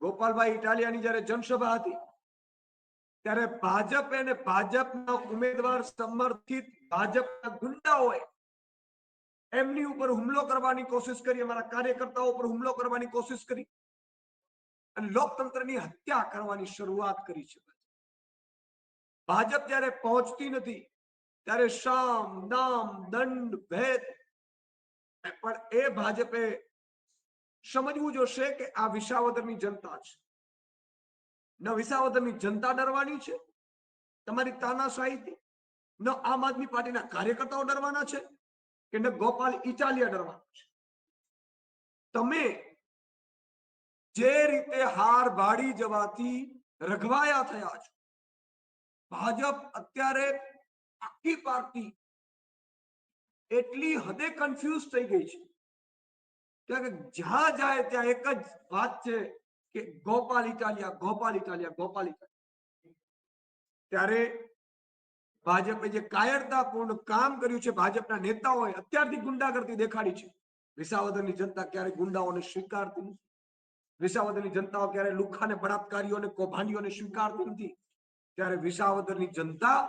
ગોપાલભાઈ ઇટાલિયાની જ્યારે જનસભા હતી ત્યારે ભાજપ અને ભાજપના ઉમેદવાર સમર્થિત ભાજપના ગુંડાઓએ એમની ઉપર હુમલો કરવાની કોશિશ કરી, અમારા કાર્યકર્તાઓ ઉપર હુમલો કરવાની કોશિશ કરી અને લોકતંત્રની હત્યા કરવાની શરૂઆત કરી છે. ભાજપ જ્યારે પહોંચતી નથી ત્યારે શામ દામ દંડ ભેદ, પણ એ ભાજપે સમજવું જોશે કે આ વિસાવદરની જનતા છે. ન વિસાવદરની જનતા ડરવાની છે તમારી તાનાશાહીથી, ન આમ આદમી પાર્ટીના કાર્યકર્તાઓ ડરવાના છે કે ન ગોપાલ ઇટાલિયા ડરવાના છે. તમે જે રીતે હાર ભાડી જવાથી રઘવાયા થયા છો, ભાજપ અત્યારે આખી પાર્ટી એટલી હદે કન્ફ્યુઝ થઈ ગઈ છે કે જ્યાં જાય ત્યાં એક જ વાત છે કે ગોપાલ ઇટાલિયા, ગોપાલ ઇટાલિયા, ગોપાલ ઇટાલિયા. ત્યારે ભાજપે જે કાયરતાપૂર્ણ કામ કર્યું છે, ભાજપના નેતાઓએ અત્યારથી ગુંડાગર્દી દેખાડી છે. વિસાવદરની જનતા ક્યારે ગુંડાઓને સ્વીકારતી નથી. વિસાવદરની જનતાઓ ક્યારે લુખ્ખાને, બળાત્કારીઓને, કૌભાંડીઓને સ્વીકારતી નથી. ત્યારે વિસાવદરની જનતા